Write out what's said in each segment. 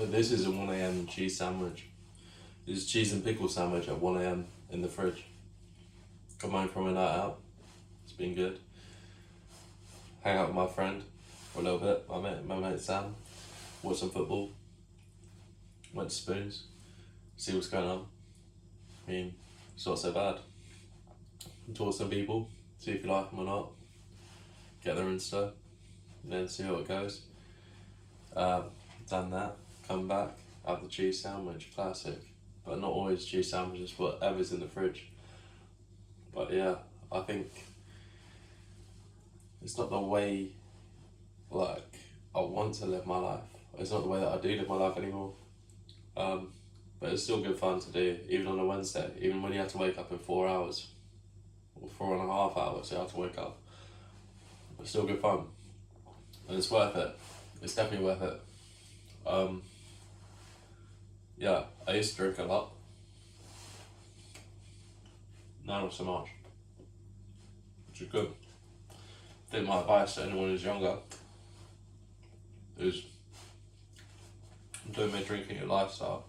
So this is a 1 a.m. cheese sandwich. This is cheese and pickle sandwich at 1 a.m. in the fridge. Come home from a night out. It's been good. Hang out with my friend for a little bit. My mate Sam. Watch some football. Went to Spoons. See what's going on. I mean, it's not so bad. Talk to some people. See if you like them or not. Get their Insta. And then see how it goes. Done that. Come back. Have the cheese sandwich. Classic. But not always cheese sandwiches. Whatever's in the fridge. But yeah, I think it's not the way like I want to live my life. It's not the way that I do live my life anymore. But it's still good fun to do, even on a Wednesday, even when you have to wake up in 4 hours, or 4.5 hours you have to wake up. It's still good fun. And it's worth it. It's definitely worth it. Yeah, I used to drink a lot. Now not so much. Which is good. I think my advice to anyone who's younger is don't make drinking your lifestyle,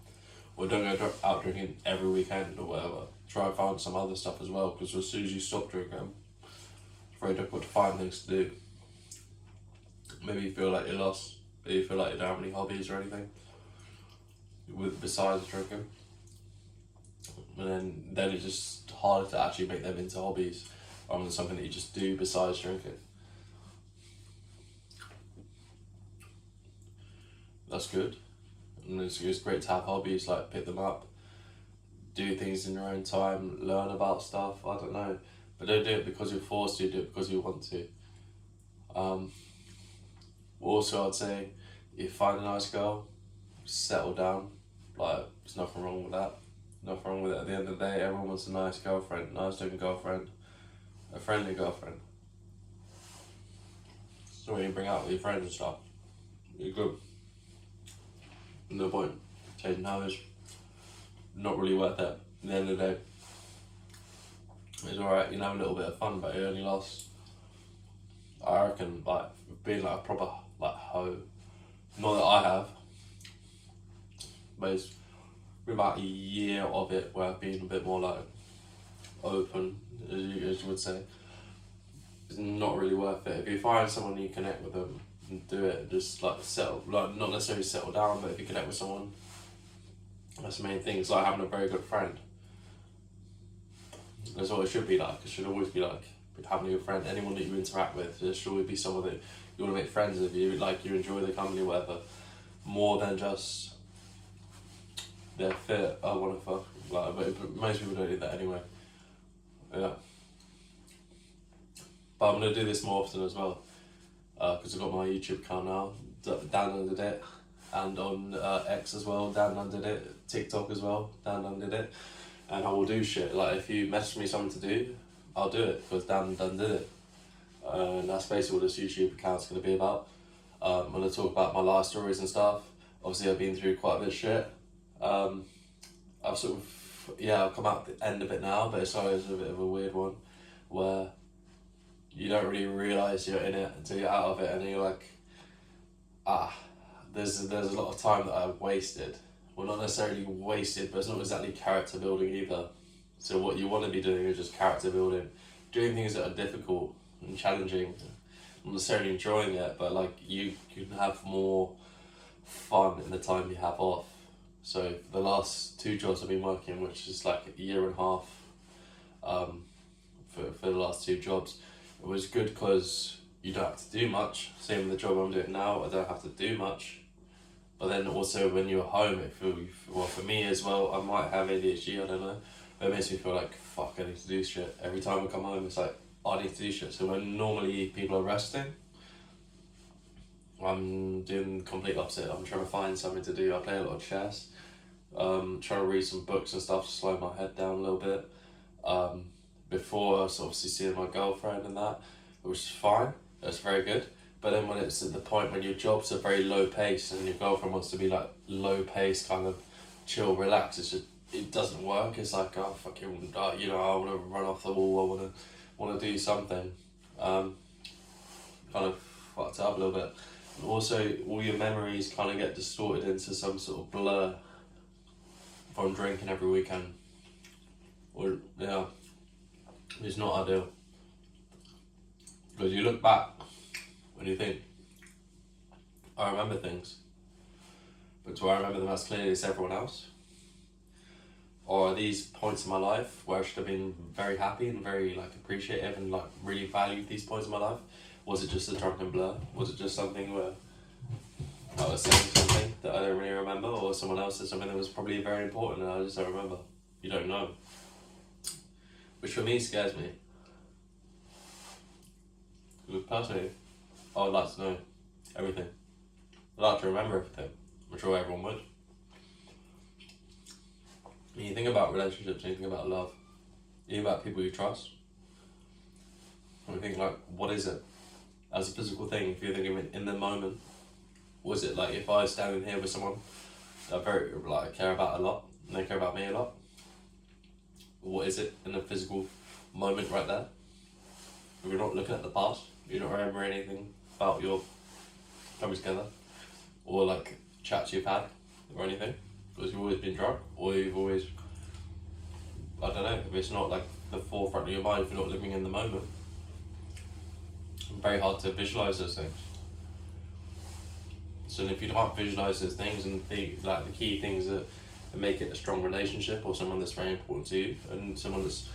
or don't go out drinking every weekend or whatever. Try and find some other stuff as well, because as soon as you stop drinking, it's very difficult to find things to do. Maybe you feel like you're lost, maybe you feel like you don't have any hobbies or anything besides drinking. And then it's just harder to actually make them into hobbies rather than something that you just do besides drinking. That's good. And it's great to have hobbies, like pick them up, do things in your own time, learn about stuff, I don't know. But don't do it because you're forced to, do it because you want to. Also, I'd say, if you find a nice girl, settle down. Like, there's nothing wrong with that. Nothing wrong with it. At the end of the day, everyone wants a nice girlfriend, nice looking girlfriend, a friendly girlfriend. So when you bring out with your friends and stuff, you're good. No point chasing habits. Not really worth it. At the end of the day, it's alright. You can have a little bit of fun, but it only lasts. I reckon, like being like a proper like hoe. Not that I have, but it's been about a year of it where I've been a bit more like open, as you would say. It's not really worth it. If you find someone you connect with them, do it. Just like settle, like not necessarily settle down, but if you connect with someone, that's the main thing. It's like having a very good friend. That's what it should be like. It should always be like having a good friend. Anyone that you interact with, there should always be someone that you want to make friends with. You like, you enjoy the company, whatever, more than just their fit. I want to fuck. Like, but most people don't do that anyway. Yeah. But I'm gonna do this more often as well. Because I've got my YouTube account now, Dan undid it, and on X as well, Dan undid it, TikTok as well, Dan undid it, and I will do shit. Like, if you message me something to do, I'll do it, because Dan did it. And that's basically what this YouTube account's going to be about. I'm going to talk about my life stories and stuff. Obviously, I've been through quite a bit of shit. I've sort of, I've come out the end of it now, but it's always a bit of a weird one, where you don't really realise you're in it until you're out of it, and you're like, there's a lot of time that I've wasted. Well, not necessarily wasted, but it's not exactly character building either. So what you want to be doing is just character building, doing things that are difficult and challenging, not necessarily enjoying it, but like you can have more fun in the time you have off. So the last 2 jobs I've been working, which is like a year and a half, for the last 2 jobs, it was good because you don't have to do much. Same with the job I'm doing now, I don't have to do much. But then also when you're home, it feels, well, for me as well, I might have ADHD, I don't know, but it makes me feel like, fuck, I need to do shit. Every time I come home, it's like, I need to do shit. So when normally people are resting, I'm doing the complete opposite. I'm trying to find something to do. I play a lot of chess, trying to read some books and stuff to slow my head down a little bit. Before I was obviously seeing my girlfriend and that, which is fine, that's very good. But then when it's at the point when your jobs are very low pace and your girlfriend wants to be like low pace, kind of chill, relax, it's just, it doesn't work. It's like, oh fucking, I want to run off the wall, I want to do something. Kind of fucked up a little bit. Also, all your memories kind of get distorted into some sort of blur from drinking every weekend. Or, yeah, it's not ideal. Because you look back and you think, I remember things, but do I remember them as clearly as everyone else? Or are these points in my life where I should have been very happy and very like appreciative and like really valued these points in my life? Was it just a drunken blur? Was it just something where I was saying something that I don't really remember, or someone else said something that was probably very important and I just don't remember? You don't know. Which for me scares me. Because personally, I would like to know everything. I'd like to remember everything. I'm sure everyone would. When you think about relationships and you think about love, you think about people you trust, and you think like, what is it? As a physical thing, if you're thinking in the moment, was it like if I was standing here with someone that I care about a lot, and they care about me a lot, what is it in the physical moment right there? If you're not looking at the past, you don't remember anything about your time together, or like chats you've had, or anything, because you've always been drunk, or you've always, I don't know, if it's not like the forefront of your mind, if you're not living in the moment, it's very hard to visualise those things. So if you can't visualise those things and think like the key things that make it a strong relationship, or someone that's very important to you, and someone that's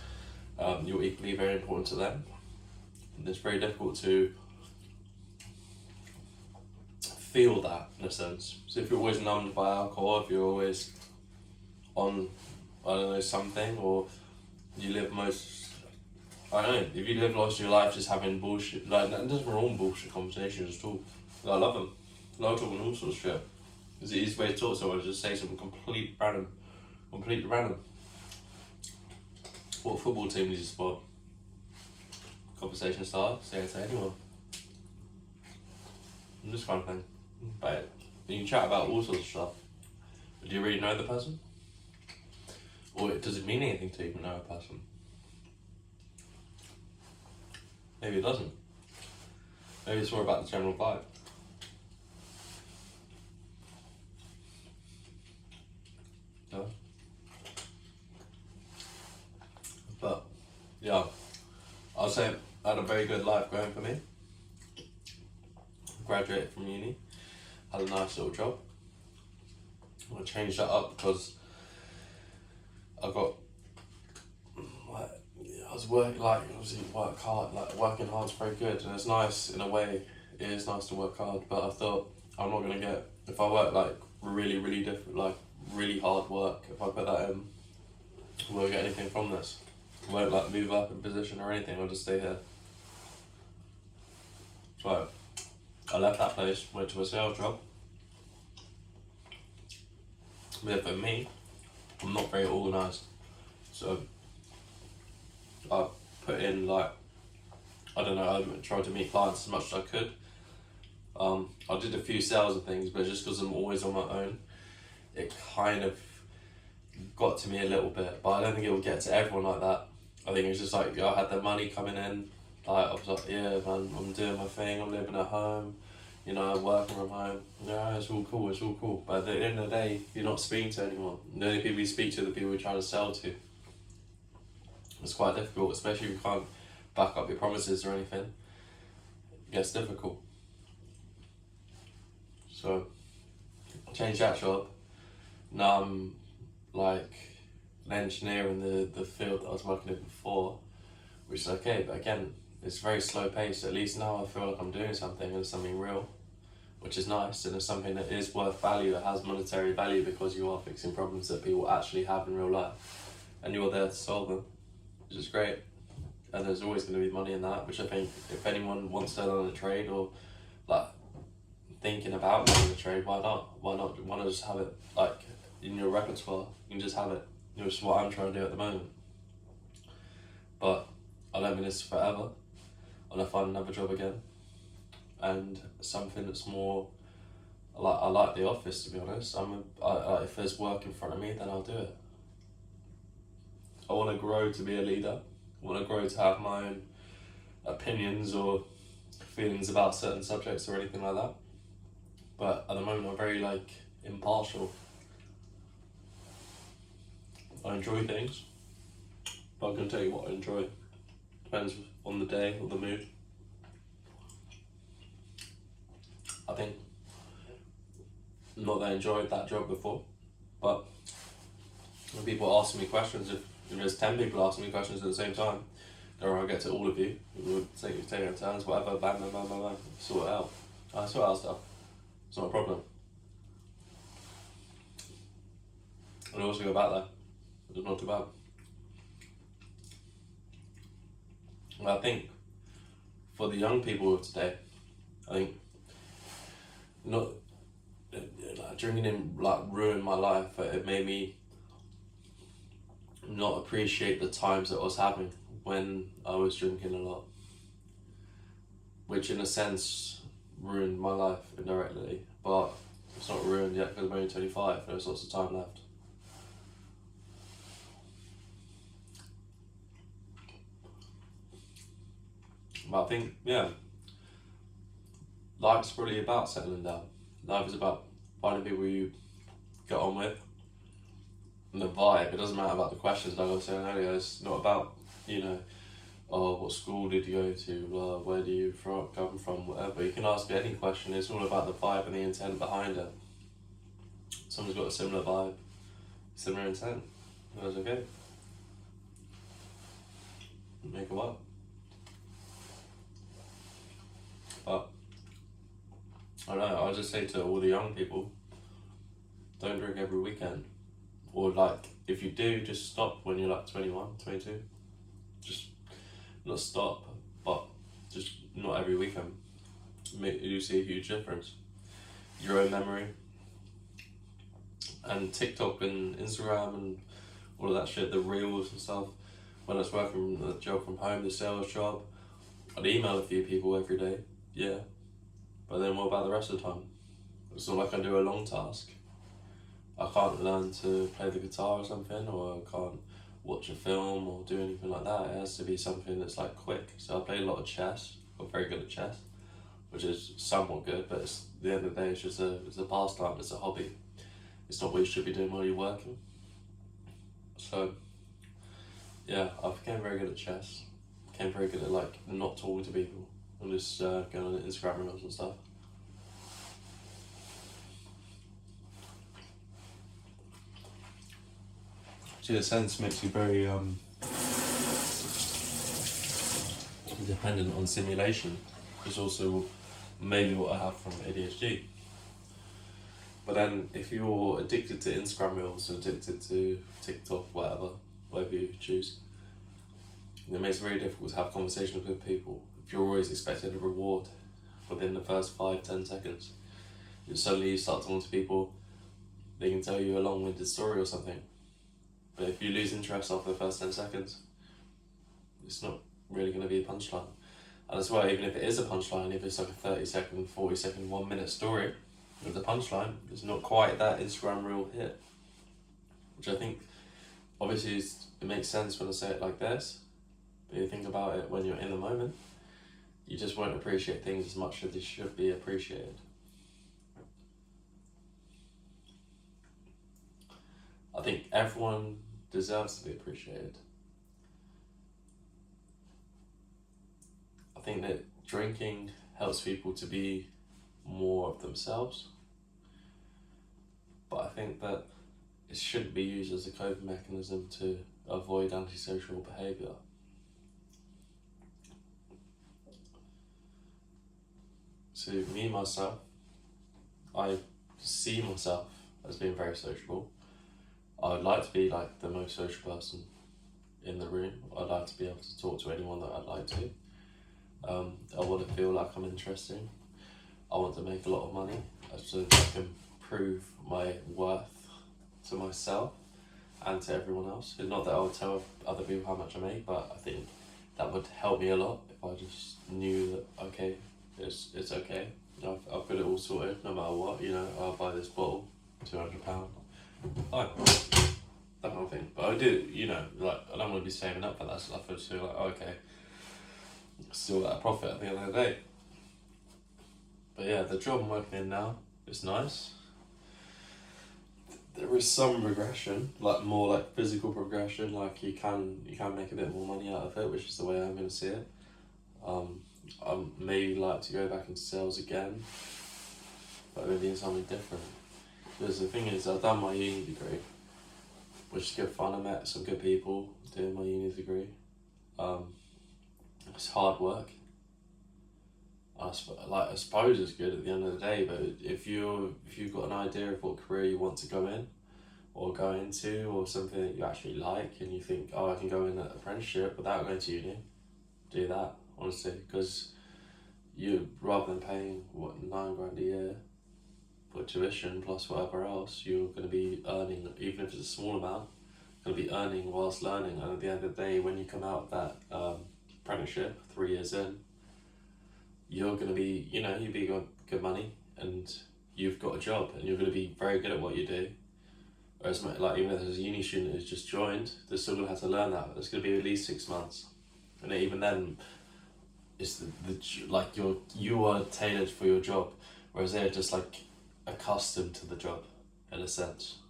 you're equally very important to them, and it's very difficult to feel that in a sense. So if you're always numbed by alcohol, if you're always on, I don't know, something, or you live I don't know, if you live most of your life just having bullshit, like, it doesn't all bullshit conversations at all. I love them. I love talking all sorts of shit. It's the easiest way to talk to someone, just say something completely random. What football team do you support? Conversation starter, say it to anyone. And this kind of thing. But you can chat about all sorts of stuff. But do you really know the person? Or does it mean anything to even know a person? Maybe it doesn't. Maybe it's more about the general vibe. Yeah. But yeah, I'll say I had a very good life going for me. Graduated from uni, had a nice little job. I changed that up because I got, I was working, like, obviously work hard, like working hard's very good, and it's nice in a way. It is nice to work hard, but I thought I'm not gonna get, if I work like really different, like really hard work, if I put that in, I won't get anything from this. I won't like move up in position or anything. I'll just stay here. So I left that place, went to a sales job. But for me, I'm not very organised, so I put in like, I don't know, I tried to meet clients as much as I could. I did a few sales and things, but just because I'm always on my own, it kind of got to me a little bit. But I don't think it will get to everyone like that. I think it's just like, I had the money coming in, like I was like, yeah man, I'm doing my thing, I'm living at home, you know, I'm working from home, yeah, it's all cool. But at the end of the day, you're not speaking to anyone. The only people you speak to are the people you're trying to sell to. It's quite difficult, especially if you can't back up your promises or anything. It gets difficult. So, I changed that job. Now I'm like an engineer in the field that I was working in before, which is okay, but again, it's very slow paced. At least now I feel like I'm doing something and something real, which is nice, and it's something that is worth value, it has monetary value, because you are fixing problems that people actually have in real life, and you're there to solve them, which is great. And there's always going to be money in that, which I think if anyone wants to learn a trade, or like thinking about learning a trade, why not? Why not just have it like in your repertoire? You can just have it. Which is what I'm trying to do at the moment. But I don't mean this forever. I want to find another job again, and something that's more. I like the office, to be honest. If there's work in front of me, then I'll do it. I want to grow to be a leader. I want to grow to have my own opinions or feelings about certain subjects or anything like that. But at the moment, I'm very like impartial. I enjoy things, but I can tell you what I enjoy. Depends on the day or the mood. I think not that I enjoyed that job before, but when people ask me questions, if there's 10 people asking me questions at the same time, or I'll get to all of you, we'll take our turns, whatever, bang, bang, bang, bang, bang, sort it out. I sort out stuff. It's not a problem. And also go back there. It's not too bad. And I think for the young people of today, I think not like, drinking like ruined my life. It made me not appreciate the times that I was having when I was drinking a lot, which in a sense ruined my life indirectly, but it's not ruined yet because I'm only 25. There's lots of time left. But I think, yeah, life's really about settling down. Life is about finding people you get on with. And the vibe, it doesn't matter about the questions, like I was saying earlier, it's not about, oh, what school did you go to, blah, where do you come from, whatever. You can ask any question, it's all about the vibe and the intent behind it. Someone's got a similar vibe, similar intent, that's okay. Make it work. But, I don't know, I'll just say to all the young people, don't drink every weekend. Or like, if you do, just stop when you're like 21, 22. Just not stop, but just not every weekend. You see a huge difference. Your own memory. And TikTok and Instagram and all of that shit, the reels and stuff. When I was working the job from home, the sales job, I'd email a few people every day, yeah. But then what about the rest of the time? It's not like I do a long task. I can't learn to play the guitar or something, or I can't watch a film or do anything like that. It has to be something that's like quick. So I play a lot of chess. I'm very good at chess, which is somewhat good, but it's, at the end of the day, it's just it's a pastime, it's a hobby. It's not what you should be doing while you're working. So, yeah, I became very good at chess. Became very good at like not talking to people and just going on Instagram reels and stuff. Which in a sense makes you very dependent on simulation. It's also maybe what I have from ADHD. But then if you're addicted to Instagram reels, addicted to TikTok, whatever you choose, it makes it very difficult to have conversations with people if you're always expecting a reward within the first 5-10 seconds. And suddenly you start talking to people, they can tell you a long-winded story or something. But if you lose interest after the first 10 seconds, it's not really going to be a punchline. And that's why even if it is a punchline, if it's like a 30-second, 40-second, 1 minute story with the punchline, it's not quite that Instagram reel hit. Which I think, obviously, it makes sense when I say it like this, but you think about it when you're in the moment, you just won't appreciate things as much as they should be appreciated. I think everyone deserves to be appreciated. I think that drinking helps people to be more of themselves, but I think that it shouldn't be used as a coping mechanism to avoid antisocial behaviour. So me, myself, I see myself as being very sociable. I would like to be like the most social person in the room. I'd like to be able to talk to anyone that I'd like to. I want to feel like I'm interesting. I want to make a lot of money so that I can prove my worth to myself and to everyone else. It's not that I would tell other people how much I make, but I think that would help me a lot if I just knew that, okay, it's okay. I've got it all sorted no matter what, I'll buy this bottle, £200. Fine. That kind of thing. But I do, like, I don't want to be saving up for that stuff. I just feel like, okay, still at a profit at the end of the day. But yeah, the job I'm working in now it's nice. There is some regression, like more like physical progression. Like you can make a bit more money out of it, which is the way I'm gonna see it. I maybe like to go back into sales again, but maybe in something different. Because the thing is, I've done my uni degree, which is good fun. I met some good people doing my uni degree. It's hard work. I suppose it's good at the end of the day, but if you've got an idea of what career you want to go in, or go into, or something that you actually like, and you think, oh, I can go in an apprenticeship without going to uni, do that, honestly, because you, rather than paying £9,000 a year for tuition plus whatever else, you're going to be earning, even if it's a small amount, going to be earning whilst learning, and at the end of the day, when you come out of that apprenticeship 3 years in, you're going to be, you'll be good money, and you've got a job, and you're going to be very good at what you do. Whereas, like, even if there's a uni student who's just joined, they're still going to have to learn that. It's going to be at least 6 months, and even then, it's like you are tailored for your job, whereas they're just like accustomed to the job, in a sense.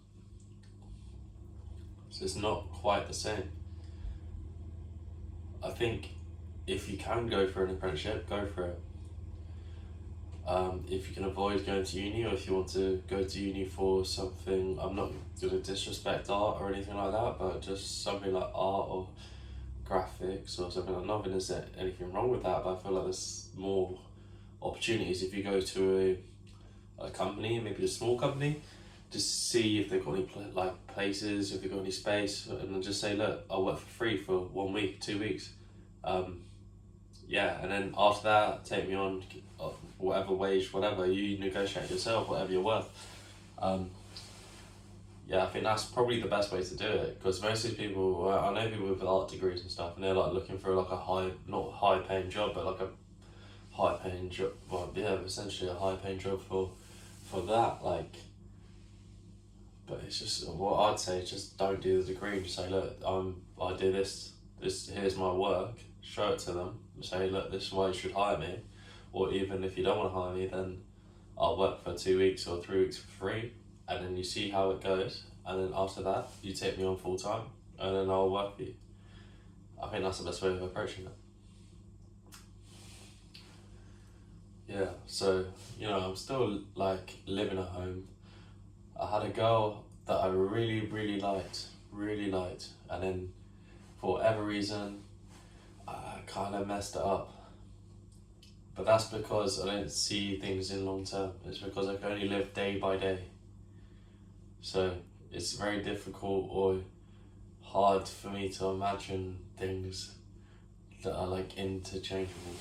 So it's not quite the same. I think if you can go for an apprenticeship, go for it. If you can avoid going to uni, or if you want to go to uni for something, I'm not going to disrespect art or anything like that, but just something like art or graphics or something. Nothing is anything wrong with that, but I feel like there's more opportunities if you go to a company, maybe a small company, just see if they've got any places, if they've got any space, and then just say, look, I'll work for free for 1 week, 2 weeks. And then after that, take me on whatever wage, whatever, you negotiate yourself, whatever you're worth. I think that's probably the best way to do it, because most of these people, I know people with art degrees and stuff, and they're like looking for like a not high paying job, but like a high paying job, essentially a high paying job for that, like. But it's just, what I'd say is just don't do the degree, just say, look, I do this, here's my work, show it to them, say, look, this is why you should hire me, or even if you don't want to hire me, then I'll work for 2 weeks or 3 weeks for free, and then you see how it goes, and then after that, you take me on full time, and then I'll work for you. I think that's the best way of approaching it. Yeah, so, I'm still like living at home. I had a girl that I really, really liked, and then for whatever reason, I kind of messed it up. But that's because I don't see things in long term. It's because I can only live day by day. So it's very difficult or hard for me to imagine things that are like interchangeable.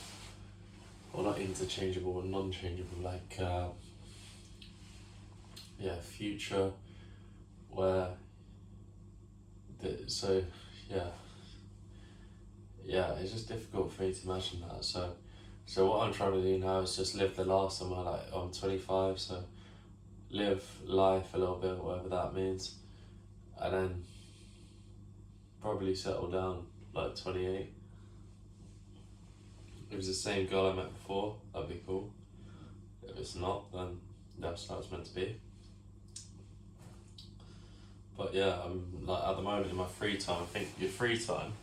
Or not interchangeable, non-changeable, like future, where it's just difficult for me to imagine that. So what I'm trying to do now is just live the last of my life. I'm 25, so live life a little bit, whatever that means, and then probably settle down like 28. If it's the same girl I met before, that'd be cool. If it's not, then that's how it's meant to be. But yeah, I'm like, at the moment in my free time, I think your free time,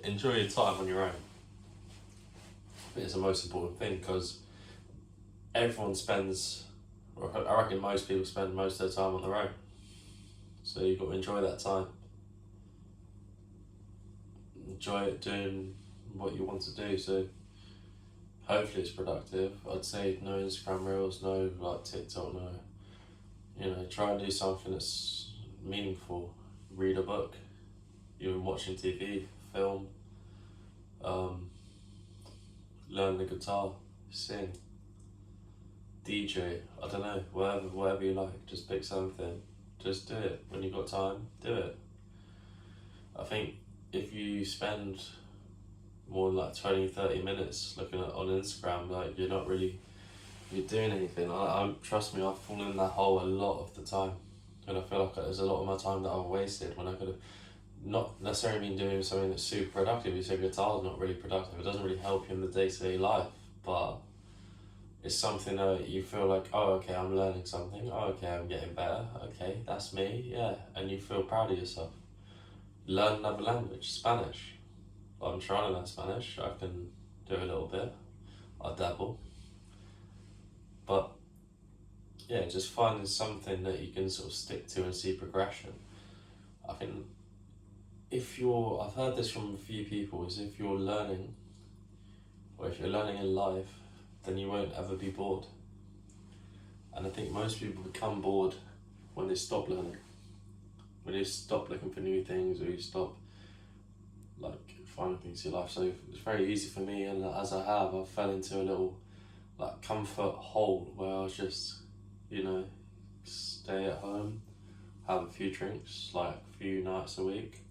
enjoy your time on your own. It's the most important thing, because everyone spends, or I reckon most people spend most of their time on their own. So you've got to enjoy that time. Enjoy it doing what you want to do. So hopefully it's productive. I'd say no Instagram reels, no like TikTok, no. Try and do something that's meaningful. Read a book. Even watching TV, film. Learn the guitar, sing, DJ, I don't know, whatever you like, just pick something, just do it. When you've got time, do it. I think if you spend more than like 20-30 minutes looking on Instagram, like you're doing anything. Trust me, I've fallen in that hole a lot of the time, and I feel like there's a lot of my time that I've wasted when I could have not necessarily been doing something that's super productive. You say guitar's not really productive, it doesn't really help you in the day-to-day life, but it's something that you feel like, oh, okay, I'm learning something. Oh, okay, I'm getting better. Okay, that's me. Yeah, and you feel proud of yourself. Learn another language, Spanish. I'm trying to learn Spanish. I can do a little bit. I dabble. But yeah, just finding something that you can sort of stick to and see progression. I think I've heard this from a few people, is if you're learning, or if you're learning in life, then you won't ever be bored. And I think most people become bored when they stop learning. When you stop looking for new things, or you stop like finding things in your life. So it's very easy for me, and as I fell into a little like comfort hole where I was just, stay at home, have a few drinks, like a few nights a week,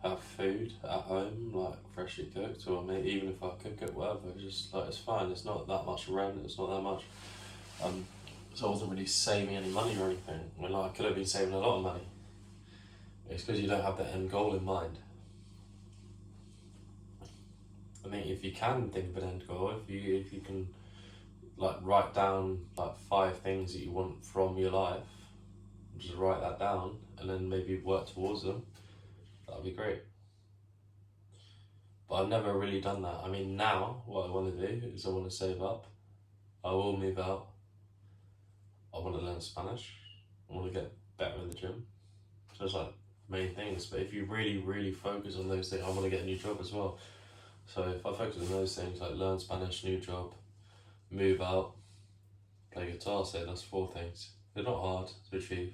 have food at home, like freshly cooked, or maybe even if I cook it, whatever, just like it's fine. It's not that much rent. It's not that much. So I wasn't really saving any money or anything. When I could have been saving a lot of money. It's because you don't have the end goal in mind. I think if you can think of an end goal, if you can like write down like 5 things that you want from your life, just write that down and then maybe work towards them, that'd be great. But I've never really done that. I mean, now what I want to do is I want to save up. I will move out. I want to learn Spanish. I want to get better in the gym. So it's like main things. But if you really, really focus on those things, I want to get a new job as well. So if I focus on those things, like learn Spanish, new job, move out, play guitar, say that's 4 things. They're not hard to achieve.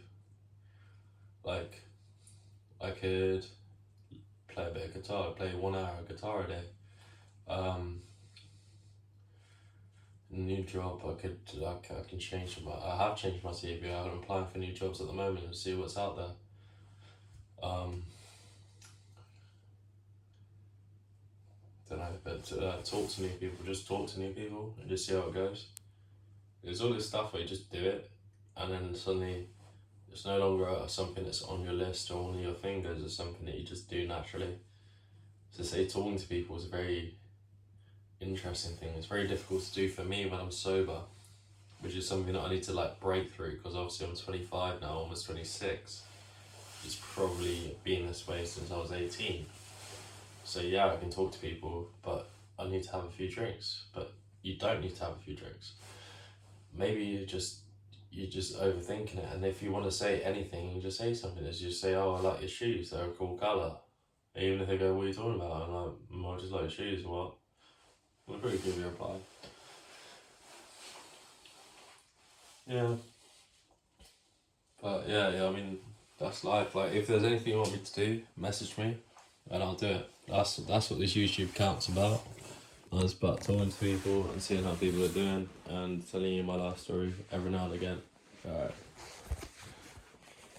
Like, I could play a bit of guitar, play 1 hour of guitar a day. New job, I can change I have changed my CV. I'm applying for new jobs at the moment and see what's out there. Don't know, but talk to new people. Just talk to new people and just see how it goes. There's all this stuff where you just do it, and then suddenly it's no longer something that's on your list or on your fingers. It's something that you just do naturally. So say talking to people is a very interesting thing. It's very difficult to do for me when I'm sober, which is something that I need to like break through, because obviously I'm 25 now, almost 26. It's probably been this way since I was 18. So yeah, I can talk to people, but I need to have a few drinks. But you don't need to have a few drinks. Maybe you're just overthinking it, and if you want to say anything, you just say something. You just say, oh, I like your shoes, they're a cool colour. Even if they go, what are you talking about? I'm like, I just like your shoes, what? I'll probably give you a reply. Yeah. But yeah, I mean, that's life. Like, if there's anything you want me to do, message me, and I'll do it. That's what this YouTube account's about. It's about talking to people and seeing how people are doing and telling you my life story every now and again. Alright.